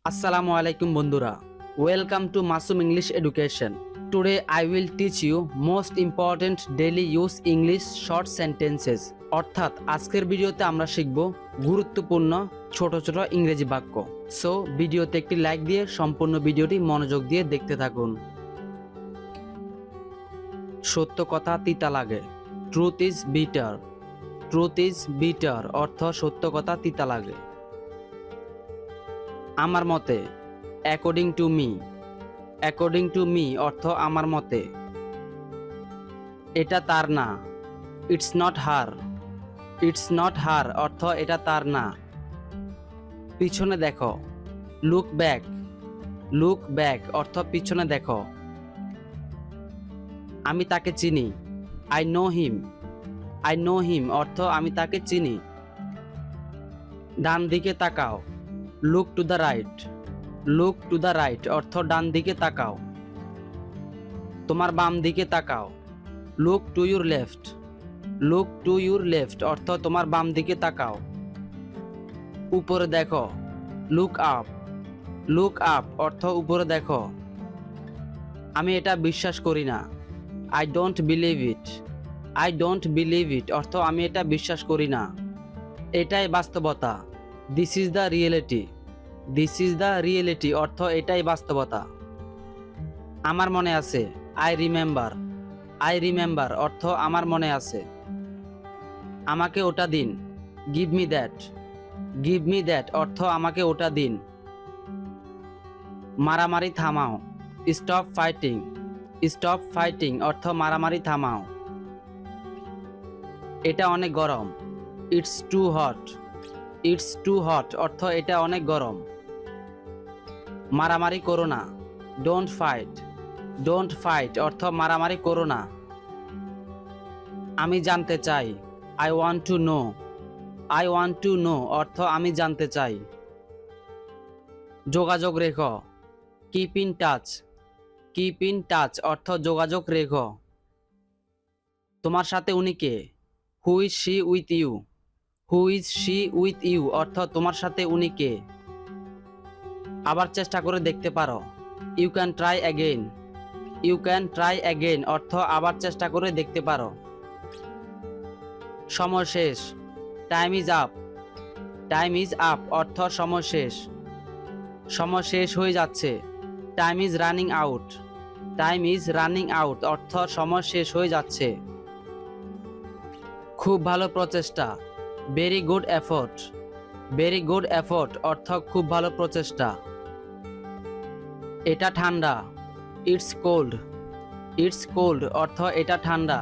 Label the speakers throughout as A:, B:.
A: Assalamu alaikum bondura. Welcome to Masum English Education. Today I will teach you most important daily use English short sentences. অর্থাৎ আজকের ভিডিওতে আমরা শিখব গুরুত্বপূর্ণ ছোট ছোট ইংরেজি বাক্য। সো ভিডিওতে একটি লাইক দিয়ে সম্পূর্ণ ভিডিওটি মনোযোগ দিয়ে দেখতে থাকুন। সত্য কথা তিতা লাগে। Truth is bitter. Truth is bitter অর্থ সত্য কথা তিতা লাগে। আমার মতে, according to me. According to me অর্থ আমার মতে। এটা তার না। It's not her. It's not হার অর্থ এটা তার না। পিছনে দেখো। Look back. লুক ব্যাক অর্থ পিছনে দেখো। আমি তাকে চিনি। I know him. I know him অর্থ আমি তাকে চিনি। ডান দিকে তাকাও। Look to the right. Look to the right অর্থ ডান দিকে তাকাও। তোমার বাম দিকে তাকাও। Look to your left. Look to your left অর্থ তোমার বাম দিকে তাকাও। উপরে দেখো। Look up. লুক আপ অর্থ উপরে দেখো। আমি এটা বিশ্বাস করি না। I don't believe it. I don't believe it অর্থ আমি এটা বিশ্বাস করি না। এটাই বাস্তবতা। This is the reality. This is the reality অর্থ এটাই বাস্তবতা। আমার মনে আছে। I remember. আই রিমেম্বার অর্থ আমার মনে আছে। আমাকে ওটা দিন। Give me that. Give me that অর্থ আমাকে ওটা দিন। মারামারি থামাও। Stop fighting. স্টপ ফাইটিং অর্থ মারামারি থামাও। এটা অনেক গরম। It's too hot. It's too hot অর্থ এটা অনেক গরম। মারামারি করো না। Don't fight. ডোন্ট ফাইট অর্থ মারামারি করো না। আমি জানতে চাই। I want to know. I want to know অর্থ আমি জানতে চাই। যোগাযোগ রেখো। Keep in touch. Keep in touch অর্থ যোগাযোগ রেখো। তোমার সাথে উনি কে? Who is she with you. Who is she with you অর্থ তোমার সাথে উনি কে? আবার চেষ্টা করে দেখতে পারো। You can try again. You can try again অর্থ আবার চেষ্টা করে দেখতে পারো। সময় শেষ। Time is up. Time is up অর্থ সময় শেষ। সময় শেষ হয়ে যাচ্ছে। Time is running out. Time is running out অর্থ সময় শেষ হয়ে যাচ্ছে। খুব ভালো প্রচেষ্টা। Very good effort. Very good effort অর্থ খুব ভালো প্রচেষ্টা। এটা ঠান্ডা। It's cold. ইটস কোল্ড অর্থ এটা ঠান্ডা।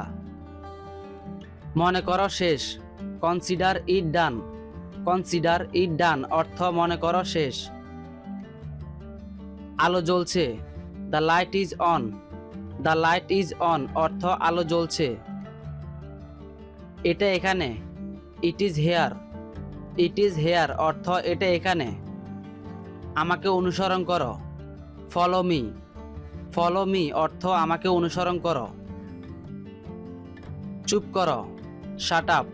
A: মনে করো শেষ। Consider it done. Consider it ডান অর্থ মনে করো শেষ। আলো জ্বলছে। The light is on. The light is on অর্থ আলো জ্বলছে। এটা এখানে। It is here. It is here অর্থ এটা এখানে। আমাকে অনুসরণ করো। Follow me. ফলো মি অর্থ আমাকে অনুসরণ করো। চুপ করো। Shut up.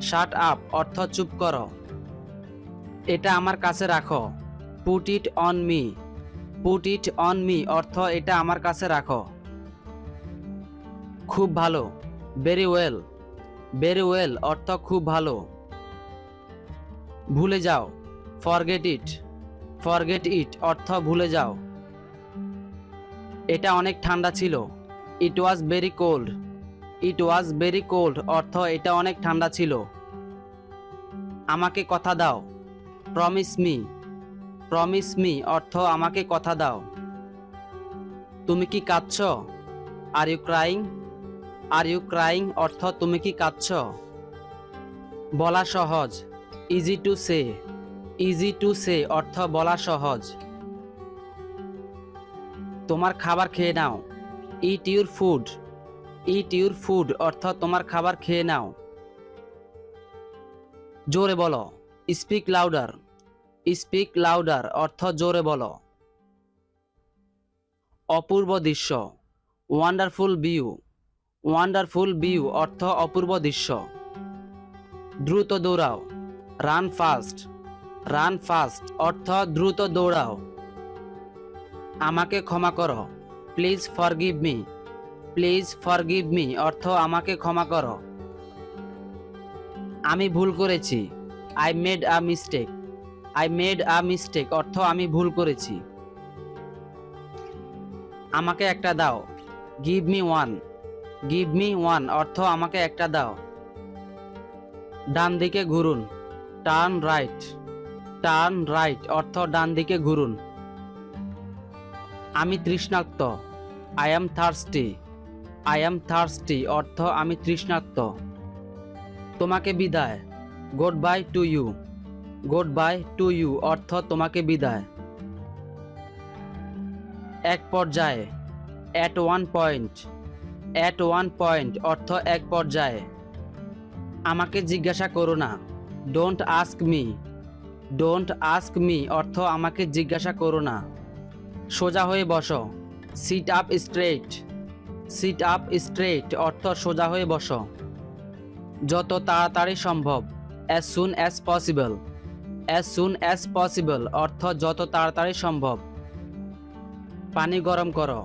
A: শাট আপ অর্থ চুপ করো। এটা আমার কাছে রাখো। Put it on me. Put it on me অর্থ এটা আমার কাছে রাখো। খুব ভালো। Very well. ভেরি ওয়েল অর্থ খুব ভালো। ভুলে যাও। Forget it. ফরগেট ইট অর্থ ভুলে যাও। এটা অনেক ঠান্ডা ছিল। It was very cold. It was very cold অর্থ এটা অনেক ঠান্ডা ছিল। আমাকে কথা দাও। Promise me. প্রমিস মি অর্থ আমাকে কথা দাও। তুমি কি কাঁদছ? Are you crying. Are you crying অর্থ তুমি কি কাঁদছ? বলা সহজ। Easy to say. Easy to say অর্থ বলা সহজ। তোমার খাবার খেয়ে নাও। Eat your food. Eat your food অর্থ তোমার খাবার খেয়ে নাও। জোরে বলো। Speak louder. স্পিক লাউডার অর্থ জোরে বলো। অপূর্ব দৃশ্য। Wonderful view. ওয়ান্ডারফুল ভিউ অর্থ অপূর্ব দৃশ্য। দ্রুত দৌড়াও। Run fast. রান ফাস্ট অর্থ দ্রুত দৌড়াও। আমাকে ক্ষমা করো, please forgive me. Please forgive me অর্থ আমাকে ক্ষমা করো। আমি ভুল করেছি, I made a mistake. I made a mistake অর্থ আমি ভুল করেছি। আমাকে একটা দাও, give me one. Give me one অর্থ আমাকে একটা দাও। ডান দিকে ঘুরুন, টার্ন রাইট। টার্ন রাইট অর্থ ডান দিকে ঘুরুন। আমি তৃষ্ণার্ত, I am thirsty. I am thirsty অর্থ আমি তৃষ্ণার্ত। তোমাকে বিদায়, goodbye to you. Good bye to you অর্থ তোমাকে বিদায়। এক পর্যায়ে, at one point. At one point অর্থ এক পর্যায়ে। আমাকে জিজ্ঞাসা করো না, don't ask me. Don't ask me অর্থ আমাকে জিজ্ঞাসা করো না। সোজা হয়ে বসো, sit up straight. Sit up straight অর্থ সোজা হয়ে বসো। যত তাড়াতাড়ি সম্ভব, as soon as possible. As soon as possible অর্থ যত তাড়াতাড়ি সম্ভব। পানি গরম করো,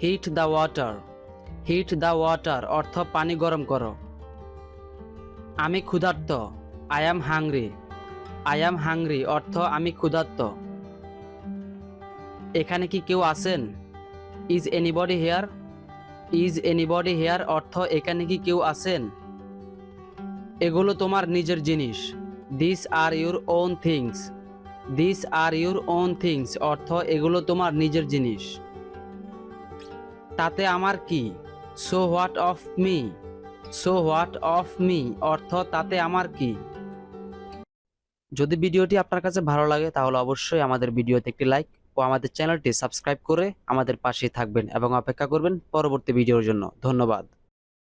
A: heat the water. Heat the water অর্থ পানি গরম করো। আমি ক্ষুধার্ত, I am hungry. I am hungry অর্থ আমি ক্ষুধার্ত। এখানে কি কেউ আছেন? Is anybody here. Is anybody here অর্থ এখানে কি কেউ আছেন? এগুলো তোমার নিজের জিনিস, this are your own things. This are your own things অর্থ এগুলো তোমার নিজের জিনিস। তাতে আমার কি? So what of me. So what of me অর্থ তাতে আমার কি। যদি ভিডিওটি আপনার কাছে ভালো লাগে তাহলে অবশ্যই আমাদের ভিডিওতে একটি লাইক ও আমাদের চ্যানেলটি সাবস্ক্রাইব করে আমাদের পাশেই থাকবেন এবং অপেক্ষা করবেন পরবর্তী ভিডিওর জন্য। ধন্যবাদ।